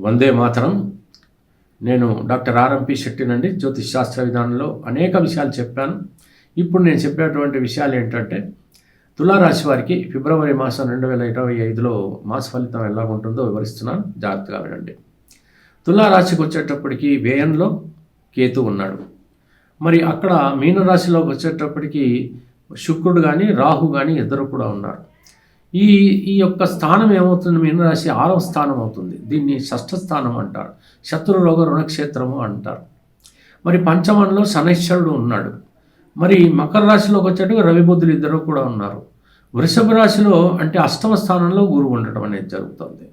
వందే మాతరం. నేను doctor RMP శెట్టినండి. జ్యోతిష్ శాస్త్ర విధానంలో అనేక విషయాలు చెప్పాను. ఇప్పుడు నేను చెప్పేటువంటి విషయాలు ఏంటంటే, తులారాశి వారికి ఫిబ్రవరి మాసం 2025లో మాస ఫలితం ఎలా ఉంటుందో వివరిస్తున్నాను, జాగ్రత్తగా వినండి. తులారాశికి వచ్చేటప్పటికి వ్యయంలో కేతు ఉన్నాడు. మరి అక్కడ మీనరాశిలోకి వచ్చేటప్పటికి శుక్రుడు కానీ రాహు కానీ ఇద్దరు కూడా ఉన్నారు. ఈ ఈ యొక్క స్థానం ఏమవుతుంది? మీనరాశి 6వ స్థానం అవుతుంది. దీన్ని షష్ఠ స్థానం అంటారు. శత్రురోగ రుణక్షేత్రము అంటారు. మరి పంచమంలో శనైశ్వరుడు ఉన్నాడు. మరి మకర రాశిలోకి వచ్చేట్టుగా రవి బుధులు ఇద్దరు కూడా ఉన్నారు. వృషభ రాశిలో అంటే 8వ స్థానంలో గురువు ఉండటం అనేది జరుగుతుంది.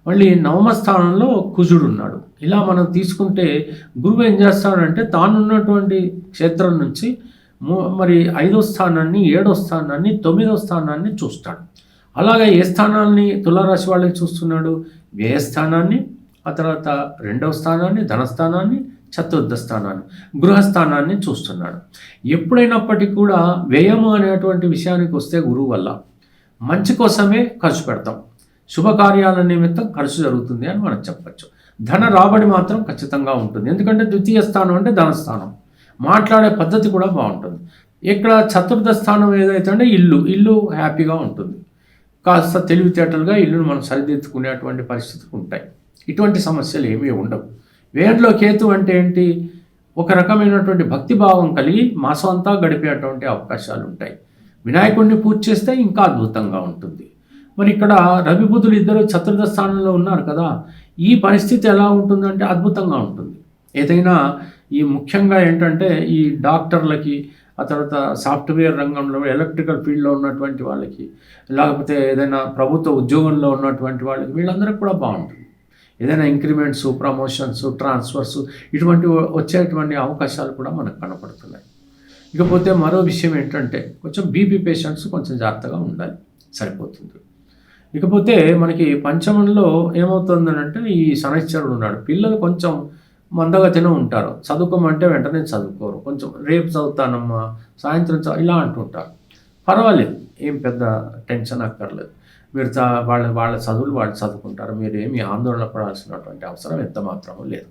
మళ్ళీ 9వ స్థానంలో కుజుడు ఉన్నాడు. ఇలా మనం తీసుకుంటే గురువు ఏం చేస్తాడంటే తానున్నటువంటి క్షేత్రం నుంచి మరి 5వ స్థానాన్ని, 7వ స్థానాన్ని, 9వ స్థానాన్ని చూస్తాడు. అలాగే ఏ స్థానాన్ని తులారాశి వాళ్ళకి చూస్తున్నాడు? వ్యయస్థానాన్ని, ఆ తర్వాత 2వ స్థానాన్ని, ధనస్థానాన్ని, చతుర్థ స్థానాన్ని, గృహస్థానాన్ని చూస్తున్నాడు. ఎప్పుడైనప్పటికీ కూడా వ్యయము అనేటువంటి విషయానికి వస్తే గురువు వల్ల మంచి కోసమే ఖర్చు పెడతాం. శుభకార్యాల నిమిత్తం ఖర్చు జరుగుతుంది అని మనం చెప్పచ్చు. ధన రాబడి మాత్రం ఖచ్చితంగా ఉంటుంది. ఎందుకంటే ద్వితీయ స్థానం అంటే ధనస్థానం. మాట్లాడే పద్ధతి కూడా బాగుంటుంది. ఇక్కడ చతుర్థ స్థానం ఏదైతే అంటే ఇల్లు హ్యాపీగా ఉంటుంది. కాస్త తెలివితేటలుగా ఇల్లును మనం సరిదిద్దుకునేటువంటి పరిస్థితులు ఉంటాయి. ఇటువంటి సమస్యలు ఏమీ ఉండవు. వ్యయంలో కేతు అంటే ఏంటి? ఒక రకమైనటువంటి భక్తిభావం కలిగి మాసం అంతా గడిపేటువంటి అవకాశాలు ఉంటాయి. వినాయకుడిని పూజ చేస్తే ఇంకా అద్భుతంగా ఉంటుంది. మరి ఇక్కడ రవి బుధులు ఇద్దరు చతుర్థ స్థానంలో ఉన్నారు కదా, ఈ పరిస్థితి ఎలా ఉంటుందంటే అద్భుతంగా ఉంటుంది. ఏదైనా ఈ ముఖ్యంగా ఏంటంటే ఈ డాక్టర్లకి, ఆ తర్వాత సాఫ్ట్వేర్ రంగంలో, ఎలక్ట్రికల్ ఫీల్డ్లో ఉన్నటువంటి వాళ్ళకి, లేకపోతే ఏదైనా ప్రభుత్వ ఉద్యోగంలో ఉన్నటువంటి వాళ్ళకి, వీళ్ళందరికీ కూడా బాగుంటుంది. ఏదైనా ఇంక్రిమెంట్స్, ప్రమోషన్స్, ట్రాన్స్ఫర్స్ ఇటువంటి వచ్చేటువంటి అవకాశాలు కూడా మనకు కనపడుతున్నాయి. ఇకపోతే మరో విషయం ఏంటంటే కొంచెం బీపీ పేషెంట్స్ కొంచెం జాగ్రత్తగా ఉండాలి, సరిపోతుంది. ఇకపోతే మనకి పంచమంలో ఏమవుతుందనంటే ఈ శనైశ్వరుడు ఉన్నాడు. పిల్లలు కొంచెం మందగతిన ఉంటారు. చదువుకోమంటే వెంటనే చదువుకోరు. కొంచెం రేపు చదువుతానమ్మా, సాయంత్రం ఇలా అంటుంటారు. పర్వాలేదు, ఏం పెద్ద టెన్షన్ అక్కర్లేదు. మీరు వాళ్ళ చదువులు వాళ్ళు చదువుకుంటారు. మీరు ఏమీ ఆందోళన పడాల్సినటువంటి అవసరం ఎంత మాత్రమూ లేదు.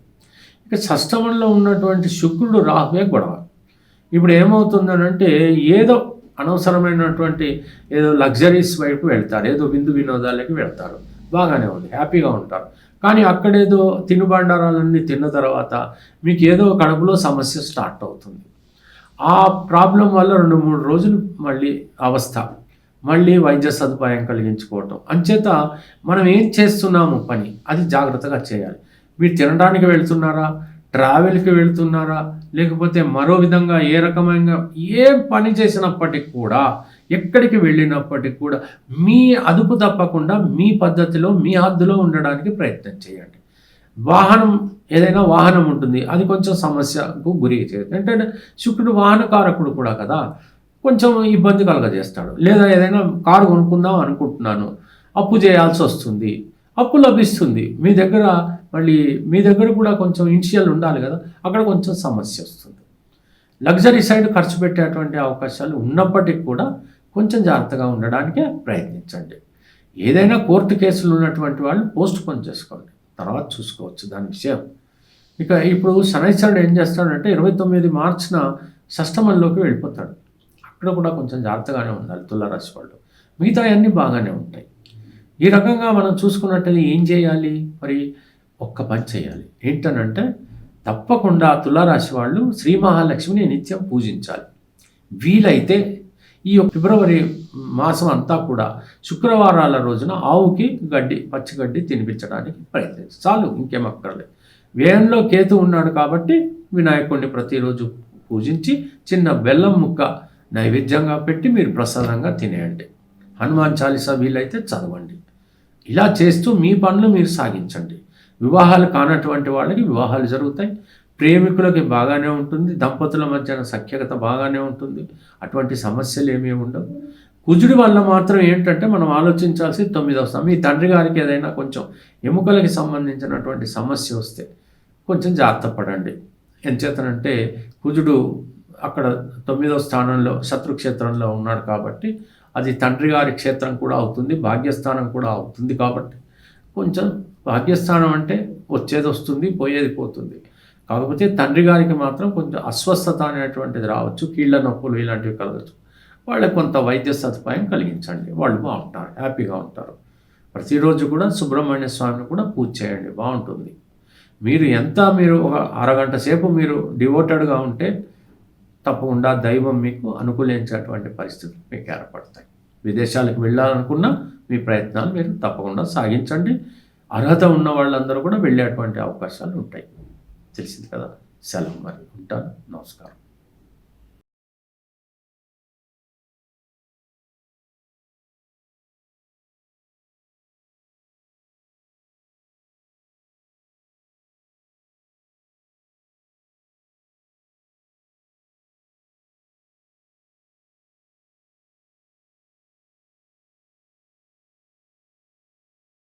ఇక షష్టమంలో ఉన్నటువంటి శుక్రుడు రాహువే గొడవ. ఇప్పుడు ఏమవుతుందనంటే ఏదో అనవసరమైనటువంటి ఏదో లగ్జరీస్ వైపు వెళ్తారు, ఏదో విందు వినోదాలకి వెళ్తారు. బాగానే ఉంది, హ్యాపీగా ఉంటారు. కానీ అక్కడేదో తినుబండారాలన్నీ తిన్న తర్వాత మీకు ఏదో కడుపులో సమస్య స్టార్ట్ అవుతుంది. ఆ ప్రాబ్లం వల్ల 2-3 రోజులు మళ్ళీ అవస్థ, మళ్ళీ వైద్య సదుపాయం కలిగించుకోవటం. అంచేత మనం ఏం చేస్తున్నాము పని అది జాగ్రత్తగా చేయాలి. మీరు తినడానికి వెళ్తున్నారా, ట్రావెల్కి వెళ్తున్నారా, లేకపోతే మరో విధంగా ఏ రకమైన ఏ పని చేసినప్పటికి కూడా, ఎక్కడికి వెళ్ళినప్పటికీ కూడా మీ అదుపు తప్పకుండా మీ పద్ధతిలో మీ హద్దులో ఉండడానికి ప్రయత్నం చేయండి. ఏదైనా వాహనం ఉంటుంది, అది కొంచెం సమస్యకు గురి చేయదు. అంటే శుక్రుడు వాహనకారకుడు కూడా కదా, కొంచెం ఇబ్బంది కలగజేస్తాడు. లేదా ఏదైనా కారు కొనుక్కుందాం అనుకుంటున్నాను, అప్పు చేయాల్సి వస్తుంది, అప్పు లభిస్తుంది మీ దగ్గర, మళ్ళీ మీ దగ్గర కూడా కొంచెం ఇనిషియల్ ఉండాలి కదా, అక్కడ కొంచెం సమస్య వస్తుంది. లగ్జరీ సైడ్ ఖర్చు పెట్టేటువంటి అవకాశాలు ఉన్నప్పటికీ కూడా కొంచెం జాగ్రత్తగా ఉండడానికే ప్రయత్నించండి. ఏదైనా కోర్టు కేసులు ఉన్నటువంటి వాళ్ళు పోస్ట్ పోన్ చేసుకోండి, తర్వాత చూసుకోవచ్చు దాని విషయం. ఇక ఇప్పుడు శనైశ్వరుడు ఏం చేస్తాడంటే 29 మార్చిన షష్టమంలోకి వెళ్ళిపోతాడు. అక్కడ కూడా కొంచెం జాగ్రత్తగానే ఉండాలి తులారాశి వాళ్ళు. మిగతా అన్నీ బాగానే ఉంటాయి. ఈ రకంగా మనం చూసుకున్నట్టయితే ఏం చేయాలి? మరి ఒక్క పని చేయాలి. ఏంటనంటే తప్పకుండా తులారాశి వాళ్ళు శ్రీ మహాలక్ష్మిని నిత్యం పూజించాలి. వీలైతే ఈ ఫిబ్రవరి మాసం అంతా కూడా శుక్రవారాల రోజున ఆవుకి పచ్చిగడ్డి తినిపించడానికి ప్రయత్నించాలి. చాలు, ఇంకేం అక్కర్లేదు. వ్యయంలో కేతు ఉన్నాడు కాబట్టి వినాయకుడిని ప్రతిరోజు పూజించి చిన్న బెల్లం ముక్క నైవేద్యంగా పెట్టి మీరు ప్రసాదంగా తినేయండి. హనుమాన్ చాలీసా వీలైతే చదవండి. ఇలా చేస్తూ మీ పనులు మీరు సాగించండి. వివాహాలు కానటువంటి వాళ్ళకి వివాహాలు జరుగుతాయి. ప్రేమికులకి బాగానే ఉంటుంది. దంపతుల మధ్యన సఖ్యత బాగానే ఉంటుంది. అటువంటి సమస్యలు ఏమీ ఉండవు. కుజుడి వల్ల మాత్రం ఏంటంటే మనం ఆలోచించాల్సి 9వ స్థానం. మీ తండ్రి గారికి ఏదైనా కొంచెం ఎముకలకి సంబంధించినటువంటి సమస్య వస్తే కొంచెం జాగ్రత్త పడండి. ఎంచేతనంటే కుజుడు అక్కడ 9వ స్థానంలో శత్రుక్షేత్రంలో ఉన్నాడు కాబట్టి అది తండ్రి గారి క్షేత్రం కూడా అవుతుంది, భాగ్యస్థానం కూడా అవుతుంది. కాబట్టి కొంచెం భాగ్యస్థానం అంటే వచ్చేది వస్తుంది, పోయేది పోతుంది. కాకపోతే తండ్రి గారికి మాత్రం కొంచెం అస్వస్థత అనేటువంటిది రావచ్చు, కీళ్ళ నొప్పులు ఇలాంటివి కలగచ్చు. వాళ్ళకి కొంత వైద్య సదుపాయం కలిగించండి, వాళ్ళు బాగుంటారు, హ్యాపీగా ఉంటారు. ప్రతిరోజు కూడా సుబ్రహ్మణ్య స్వామిని కూడా పూజ చేయండి, బాగుంటుంది. మీరు ఒక అరగంట సేపు మీరు డివోటెడ్గా ఉంటే తప్పకుండా దైవం మీకు అనుకూలించేటువంటి పరిస్థితులు మీకు ఏర్పడతాయి. విదేశాలకు వెళ్ళాలనుకున్నా మీ ప్రయత్నాలు మీరు తప్పకుండా సాగించండి. అర్హత ఉన్న వాళ్ళందరూ కూడా వెళ్ళేటువంటి అవకాశాలు ఉంటాయి. తెలిసింది కదా. సెలవు, మరి ఉంటాను. నమస్కారం.